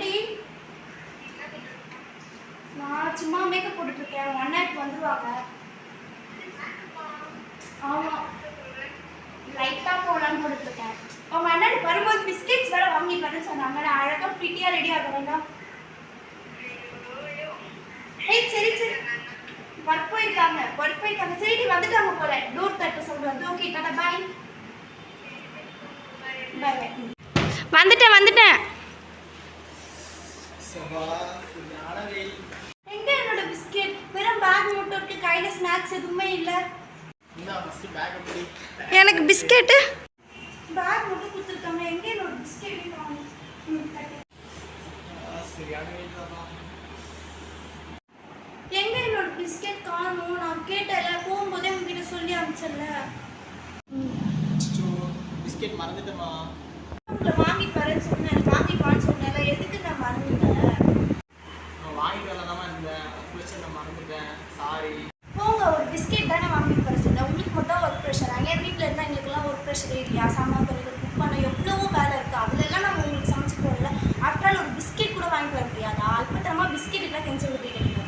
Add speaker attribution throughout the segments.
Speaker 1: என்னடி? நான் சும்மா மேக்கப் போட்டுட்டு இருக்கேன். 1 hour வந்துருவாங்க. ஆமா. லைட்டா போலான்னு போட்டுட்டு இருக்கேன். அவங்க அண்ணாடி வரும்போது பிஸ்கெட்ஸ் வேற வாங்கி தரேன்னு சொன்னாங்க. நான் அழகா பிரிட்டியா ரெடி ஆக வேண்டாம். ஏய் சரி சரி. ஒர்க் போயிருக்காங்க. சரி வந்துட்டாங்க போல. டோர் தட்ட சொல்றாங்க. Okay tata bye. Bye bye. வந்துட்டேன். எங்க என்னோட பிஸ்கெட்? வெறும் பேக் மட்டும் இருக்கு. கையில ஸ்நாக்ஸ் எதுவுமே இல்ல. எனக்கு பிஸ்கெட் பேக் மட்டும் கொடுத்துருக்காங்க. எங்க என்னோட பிஸ்கெட் காணோம்? எங்க என்னோட பிஸ்கெட் காணோம்? நான் கேட்டல போகும்போதே உங்ககிட்ட சொல்லி அனுப்பிச்சல.
Speaker 2: பிஸ்கெட் மறந்துட்டேமா.
Speaker 1: வாங்கிட்டு வரேன்னு சொன்னேன். வாங்கிட்டு சொன்னேன்ல. எதுக்கு நான் மறந்துட்டேன்?
Speaker 2: நான் வாங்கிட்டு வரலாமா இருந்தேன். குளிச்சு நான் மறந்துட்டேன். சாரி.
Speaker 1: போங்க, ஒரு பிஸ்கெட் தானே வாங்கிட்டு வர சொன்னேன். உங்களுக்கு மட்டும் ஒர்க் ப்ரெஷர். என் வீட்டில் இருந்தால் எங்களுக்குலாம் ஒர்க் ப்ரெஷரே இல்லையா? சாமான் தொழில் குக் பண்ண எவ்வளவோ வேலை இருக்குது. அதுலலாம் நம்ம உங்களுக்கு சமைச்சு போடல. ஆஃப்டர் ஒரு பிஸ்கெட் கூட வாங்கிட்டு வர முடியாதா? அல்பத்தரமாக பிஸ்கெட்டுக்கெலாம் கெஞ்சி விட்டுருக்கீங்க.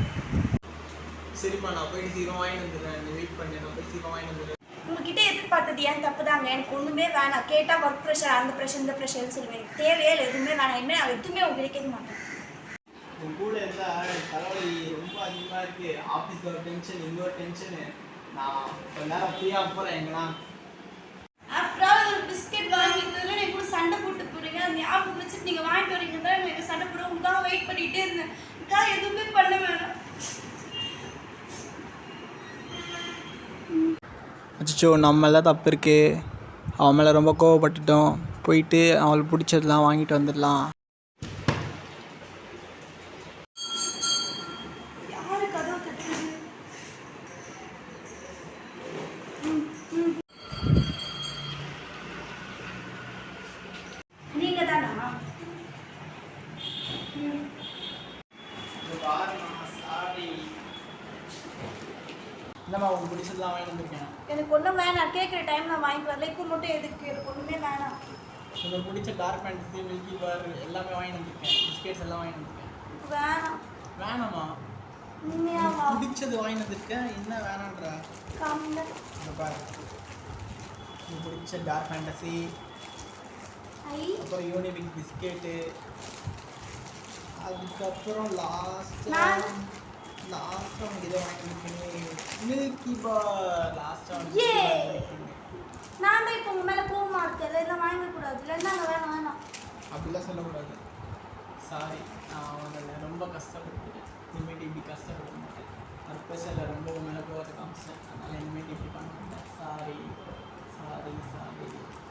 Speaker 2: சரிம்மா, நான் போயிட்டு சீக்கிரம் வாங்கிட்டு வந்துடுறேன். நீ வெயிட் பண்ணி நான் போய் சீக்கிரம் வாங்கிட்டு வந்துடுறேன்.
Speaker 1: உங்ககிட்ட எதிர்பார்த்தது ஏன் தப்பு தாங்க. எனக்கு ஒன்றுமே வேணாம். கேட்டால் ஒர்க் ப்ரெஷர், அந்த ப்ரெஷர், இந்த ப்ரெஷர்னு சொல்லுவேன். எனக்கு தேவையே இல்லை. எதுவுமே வேணாம். இனிமேல் நான் எதுவுமே உங்களுக்கு கேட்க மாட்டேன்.
Speaker 2: உன் கூட இருந்தால் தலைவலி ரொம்ப அதிகமாக இருக்குது. ஆஃபீஸில் ஒரு டென்ஷன், இங்கே ஒரு டென்ஷனு. நான் கொஞ்ச நேரம் ஃப்ரீயாக போகிறேன். எங்கெல்லாம்
Speaker 1: ஆஃப்டர் ஆல் ஒரு பிஸ்கெட் வாங்கிட்டு நீங்கள் கூட சண்டை போட்டு போகிறீங்க. அந்த ஞாபகம் வச்சுட்டு நீங்கள் வாங்கிட்டு வரீங்க தான் எனக்கு சண்டை போட உங்களுக்காக வெயிட் பண்ணிகிட்டே இருந்தேன். இதுக்காக எதுவுமே பண்ண வேணாம்.
Speaker 2: அச்சோ, நம்மள தப்பு இருக்கு. அவன் மேலே ரொம்ப கோவப்பட்டுட்டோம். போயிட்டு அவளுக்கு பிடிச்சதெல்லாம் வாங்கிட்டு வந்துடலாம்.
Speaker 1: யாரு கதவு தட்டுறது? நீங்க தானா?
Speaker 2: இந்தம்மா உங்க பிடிச்சதெல்லாம் வாங்கிட்டு வந்துருக்கேன்.
Speaker 1: எனக்கு ஒன்றும் வேணாம். கேட்குற டைம் நான் வாங்கிட்டு வரல. இப்போ மட்டும் எதுக்கு? எனக்கு ஒன்றுமே வேணாம்.
Speaker 2: உங்களுக்கு பிடிச்ச டார்க் ஃபேண்டஸி, மில்கி பார் எல்லாமே வாங்கிட்டு வந்துருக்கேன். பிஸ்கெட்ஸ் எல்லாம் வாங்கிட்டு வந்துருக்கேன்.
Speaker 1: வேணாம்.
Speaker 2: வேணாமா?
Speaker 1: உண்மையாவா?
Speaker 2: பிடிச்சது வாங்கிட்டு வந்துருக்கேன். என்ன வேணான்றா?
Speaker 1: காமிங்க.
Speaker 2: இந்த பாரு, உங்களுக்கு பிடிச்ச டார்க் ஃபேண்டஸி, அப்புறம் யூனிபிக் பிஸ்கெட்டு, அதுக்கப்புறம் லாஸ்ட்டாக உனக்கு இதை வாங்கிட்டு மில்கி பார். லாஸ்ட்டாக
Speaker 1: நான் தான் இப்போ உங்கள் மேலே கோவமா இருக்கேன். இதெல்லாம் வாங்கக்கூடாது. இல்லைன்னா அங்கே வேணாம்.
Speaker 2: அப்படிலாம் சொல்லக்கூடாது. சாரி, நான் அவங்களை ரொம்ப கஷ்டப்பட்டுட்டேன். இனிமேட்டு இப்படி கஷ்டப்பட மாட்டேன். பர்பஸில் ரொம்ப மேலே கோவத்தை காமிச்சேன். அதனால் இனிமேட்டு இப்படி பண்ண மாட்டேன். சாரி.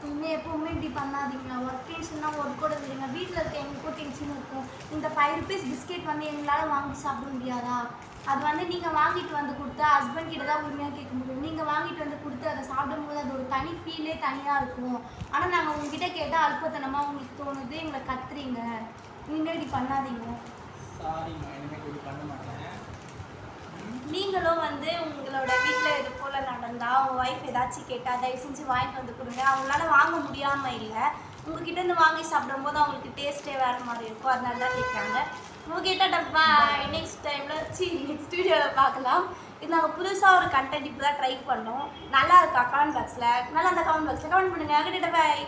Speaker 1: இனிமேல் எப்போவுமே இப்படி பண்ணாதீங்க. ஒர்க் டென்ஷன்லாம் ஒர்க் கூட விடுங்க. வீட்டில் இருக்க எங்களுக்கும் டென்ஷன் இருக்கும். இந்த 5 rupees பிஸ்கெட் வந்து எங்களால் வாங்கி சாப்பிட முடியாதா? அது வந்து நீங்கள் வாங்கிட்டு வந்து கொடுத்தா ஹஸ்பண்ட் கிட்ட தான் உண்மையாக கேட்க முடியும். நீங்கள் வாங்கிட்டு வந்து கொடுத்து அதை சாப்பிடும்போது அது ஒரு தனி ஃபீலே தனியாக இருக்கும். ஆனால் நாங்கள் உங்ககிட்ட கேட்டால் அல்பத்தனமாக உங்களுக்கு தோணுது. எங்களை கத்துறீங்க. இனிமேல் இப்படி பண்ணாதீங்க.
Speaker 2: சாரிம்மா, இனிமேல் இப்படி பண்ண மாட்டேன்.
Speaker 1: நீங்களும் வந்து உங்களோட வீட்டில் இது போல் நடந்தால் அவங்க ஒய்ஃப் ஏதாச்சும் கேட்டால் தயவு செஞ்சு வாங்கிட்டு வந்து கொடுங்க. அவங்களால வாங்க முடியாமல் இல்லை. உங்ககிட்டேருந்து வாங்கி சாப்பிடும்போது அவங்களுக்கு டேஸ்ட்டே வேறு மாதிரி இருக்கும். அதனால தான் கேட்குறாங்க. உங்ககிட்ட டப்பா நெக்ஸ்ட் வீடியோவில் பார்க்கலாம். இது நாங்கள் புதுசாக ஒரு கண்டென்ட் இப்போ தான் ட்ரை பண்ணோம். நல்லா இருக்கா? கமெண்ட் பாக்ஸில் நல்லா அந்த கமெண்ட் பாக்ஸில் கமெண்ட் பண்ணுங்கள். கிட்ட பாய்.